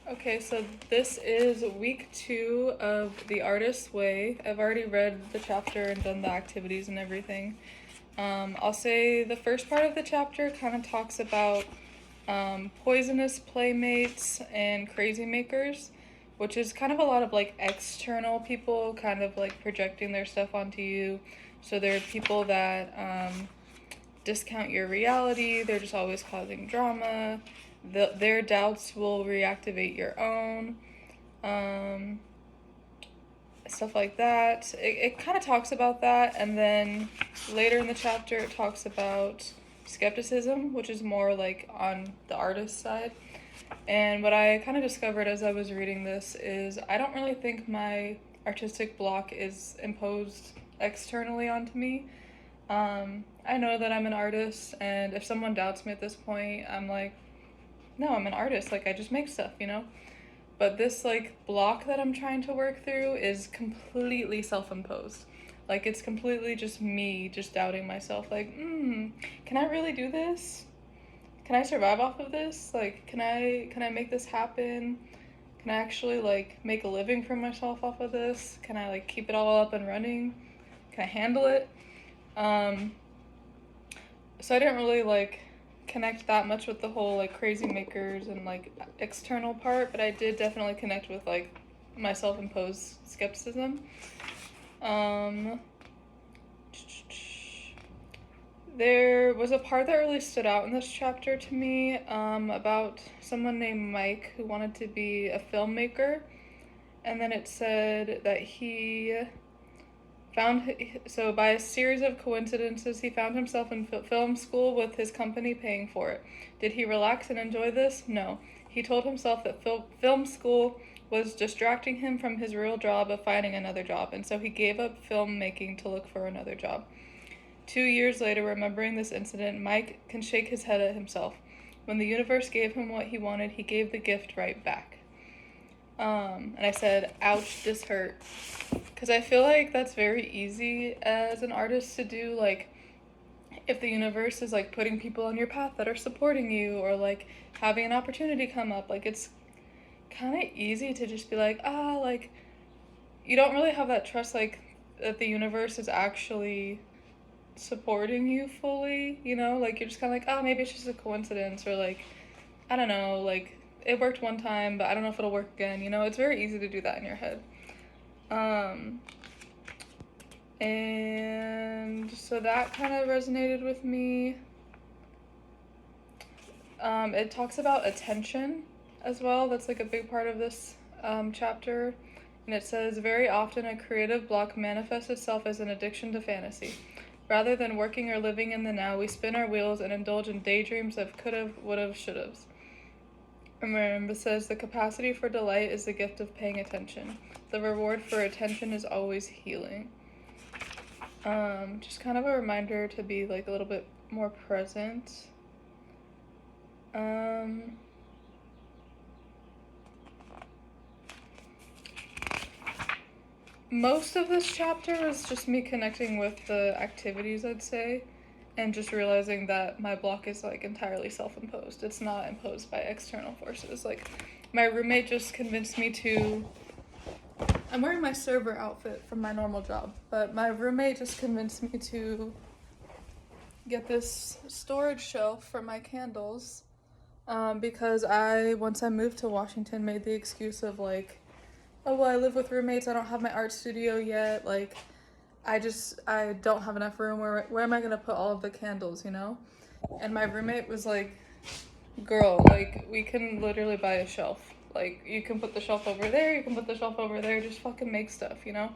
Okay, so this is week 2 of The Artist's Way. I've already read the chapter and done the activities and everything. I'll say the first part of the chapter kind of talks about poisonous playmates and crazy makers, which is kind of a lot of like external people kind of like projecting their stuff onto you. So there are people that discount your reality, they're just always causing drama. Their doubts will reactivate your own. Um, Stuff like that. It kind of talks about that, and then later in the chapter, it talks about skepticism, which is more like on the artist side. And what I kind of discovered as I was reading this is I don't really think my artistic block is imposed externally onto me. I know that I'm an artist, and if someone doubts me at this point, I'm like, no, I'm an artist. Like, I just make stuff, you know? But this, like, block that I'm trying to work through is completely self imposed. Like, it's completely just me just doubting myself. Like, can I really do this? Can I survive off of this? Like, can I make this happen? Can I actually like make a living for myself off of this? Can I like keep it all up and running? Can I handle it? Um, so I didn't really like connect that much with the whole like crazy makers and like external part, but I did definitely connect with like my self-imposed skepticism. Um, there was a part that really stood out in this chapter to me about someone named Mike who wanted to be a filmmaker, and then it said that he found so by a series of coincidences he found himself in film school with his company paying for it. Did he relax and enjoy this? No. He told himself that film school was distracting him from his real job of finding another job, and so he gave up filmmaking to look for another job. 2 years later, remembering this incident, Mike can shake his head at himself. When the universe gave him what he wanted, he gave the gift right back. And I said, ouch, this hurt. Because I feel like that's very easy as an artist to do. Like, if the universe is like putting people on your path that are supporting you, or like having an opportunity come up, like it's kind of easy to just be like, like you don't really have that trust, like that the universe is actually supporting you fully, you know? Like you're just kind of like, maybe it's just a coincidence, or like, I don't know, like it worked one time, but I don't know if it'll work again, you know? It's very easy to do that in your head. Um, and so that kind of resonated with me. It talks about attention as well. That's like a big part of this chapter. And it says, very often a creative block manifests itself as an addiction to fantasy. Rather than working or living in the now, we spin our wheels and indulge in daydreams of could've, would've, should've. Remember, it says, the capacity for delight is the gift of paying attention. The reward for attention is always healing. Just kind of a reminder to be like a little bit more present. Most of this chapter is just me connecting with the activities, I'd say, and just realizing that my block is like entirely self-imposed. It's not imposed by external forces. Like my roommate just convinced me to I'm wearing my server outfit from my normal job, but my roommate just convinced me to get this storage shelf for my candles because once I moved to Washington, made the excuse of like, oh, well, I live with roommates, I don't have my art studio yet, like, I don't have enough room, where am I gonna put all of the candles, you know? And my roommate was like, girl, like, we can literally buy a shelf. Like, you can put the shelf over there, you can put the shelf over there, just fucking make stuff, you know?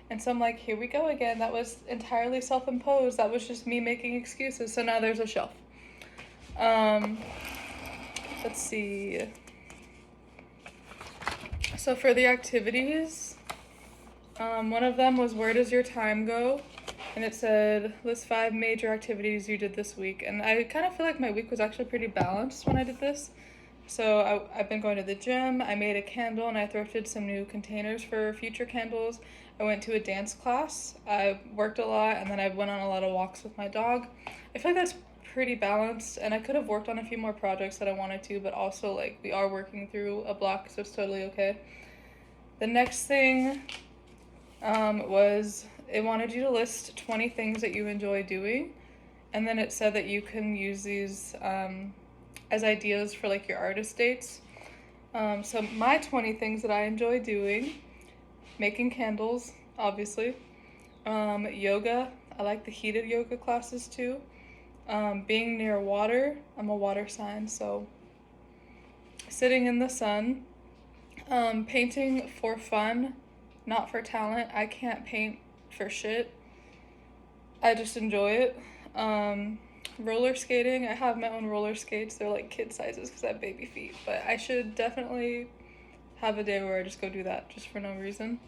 And so I'm like, here we go again. That was entirely self-imposed. That was just me making excuses. So now there's a shelf. Um, let's see. So for the activities, one of them was where does your time go? And it said list 5 major activities you did this week. And I kind of feel like my week was actually pretty balanced when I did this. So I've been going to the gym, I made a candle, and I thrifted some new containers for future candles. I went to a dance class, I worked a lot, and then I went on a lot of walks with my dog. I feel like that's pretty balanced, and I could have worked on a few more projects that I wanted to, but also like we are working through a block, so it's totally okay. The next thing was it wanted you to list 20 things that you enjoy doing, and then it said that you can use these as ideas for like your artist dates. So my 20 things that I enjoy doing: making candles, obviously, yoga. I like the heated yoga classes too. Being near water. I'm a water sign, so sitting in the sun. Painting for fun, not for talent. I can't paint for shit. I just enjoy it. Roller skating. I have my own roller skates. They're like kid sizes because I have baby feet, but I should definitely have a day where I just go do that just for no reason.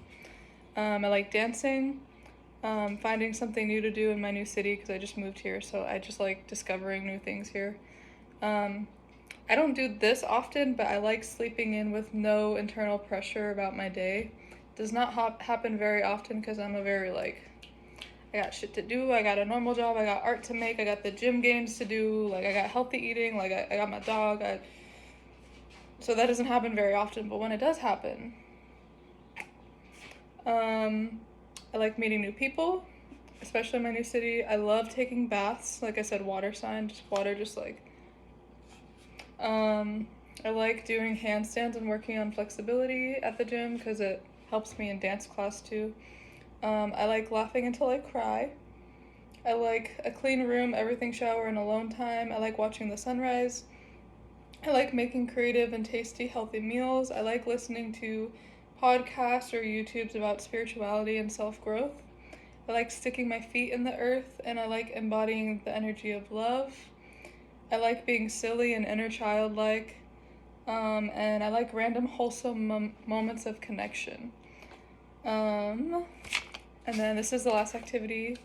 I like dancing. Finding something new to do in my new city because I just moved here, so I just like discovering new things here. I don't do this often, but I like sleeping in with no internal pressure about my day. Does not happen very often because I'm a very like, I got shit to do, I got a normal job, I got art to make, I got the gym games to do, like I got healthy eating, like I got my dog. So that doesn't happen very often, but when it does happen, I like meeting new people, especially in my new city. I love taking baths. Like I said, water sign, just water, just like. I like doing handstands and working on flexibility at the gym because it helps me in dance class too. I like laughing until I cry. I like a clean room, everything shower, and alone time. I like watching the sunrise. I like making creative and tasty, healthy meals. I like listening to podcasts or YouTubes about spirituality and self-growth. I like sticking my feet in the earth, and I like embodying the energy of love. I like being silly and inner childlike, and I like random wholesome moments of connection. And then this is the last activity,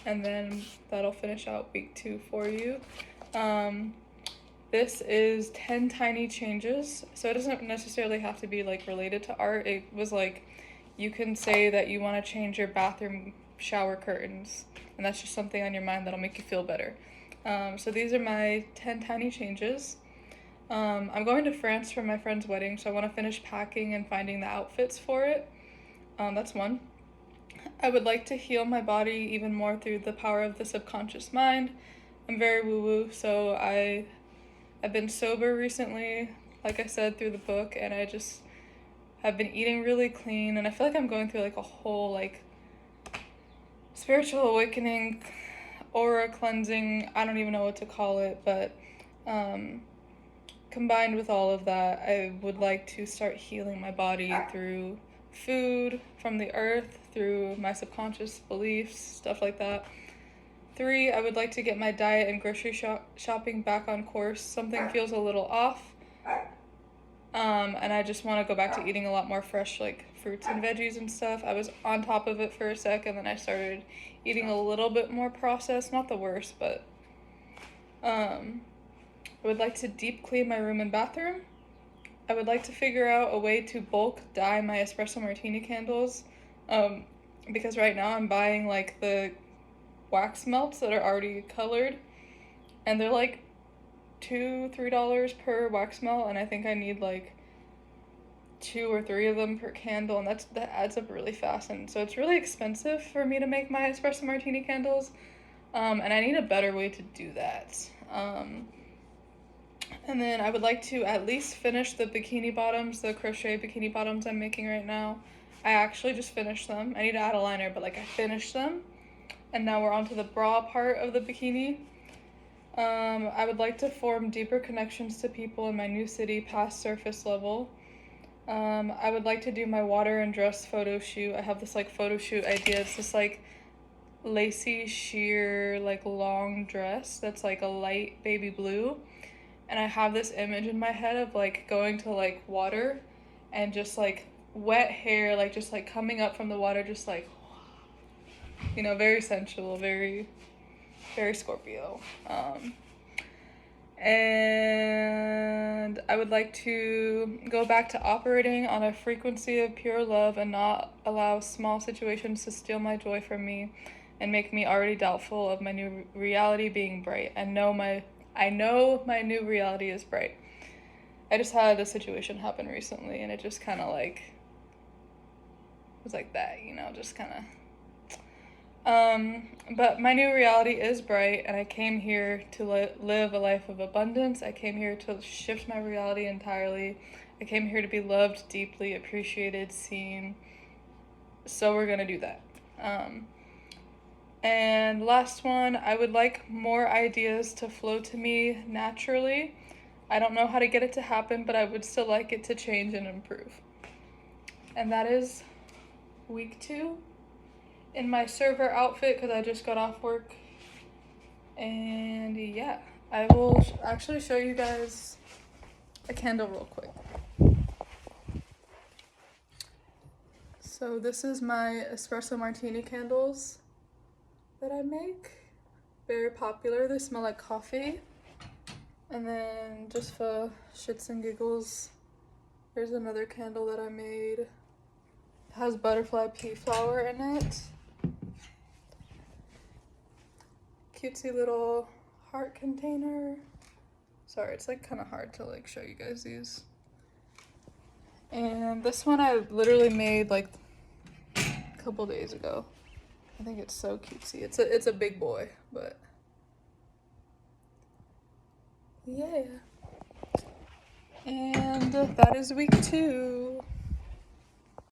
and then that'll finish out week 2 for you. This is 10 tiny changes, so it doesn't necessarily have to be like related to art. It was like you can say that you want to change your bathroom shower curtains, and that's just something on your mind that'll make you feel better. So these are my 10 tiny changes. I'm going to France for my friend's wedding, so I want to finish packing and finding the outfits for it. That's one. I would like to heal my body even more through the power of the subconscious mind. I'm very woo-woo, so I've been sober recently, like I said, through the book, and I just have been eating really clean, and I feel like I'm going through like a whole like spiritual awakening, aura cleansing, I don't even know what to call it, but combined with all of that, I would like to start healing my body through food from the earth, through my subconscious beliefs, stuff like that. 3, I would like to get my diet and grocery shopping back on course. Something feels a little off. And I just want to go back to eating a lot more fresh, like fruits and veggies and stuff. I was on top of it for a sec, and then I started eating a little bit more processed. Not the worst, but I would like to deep clean my room and bathroom. I would like to figure out a way to bulk dye my espresso martini candles, because right now I'm buying like the wax melts that are already colored, and they're like $2-3 per wax melt, and I think I need like 2 or 3 of them per candle, and that adds up really fast, and so it's really expensive for me to make my espresso martini candles, and I need a better way to do that. And then I would like to at least finish the bikini bottoms, the crochet bikini bottoms I'm making right now. I actually just finished them. I need to add a liner, but like I finished them, and now we're on to the bra part of the bikini. I would like to form deeper connections to people in my new city past surface level. I would like to do my water and dress photo shoot. I have this like photo shoot idea. It's this like lacy sheer like long dress that's like a light baby blue, and I have this image in my head of like going to like water and just like wet hair like just like coming up from the water, just like, you know, very sensual, very Scorpio. And I would like to go back to operating on a frequency of pure love and not allow small situations to steal my joy from me. and make me already doubtful of my new reality being bright. I know my new reality is bright. I just had a situation happen recently, and it just kind of like was like that, just kind of. But my new reality is bright, and I came here to live a life of abundance. I came here to shift my reality entirely. I came here to be loved, deeply appreciated, seen. So we're gonna do that. And last one, I would like more ideas to flow to me naturally. I don't know how to get it to happen, but I would still like it to change and improve. And that is week 2 in my server outfit because I just got off work. And yeah, I will actually show you guys a candle real quick. So this is my espresso martini candles that I make. Very popular. They smell like coffee. And then just for shits and giggles, there's another candle that I made. It has butterfly pea flower in it. Cutesy little heart container. Sorry, it's like kind of hard to like show you guys these. And this one I literally made like a couple days ago. I think it's so cutesy. It's a big boy, but yeah. And that is week 2.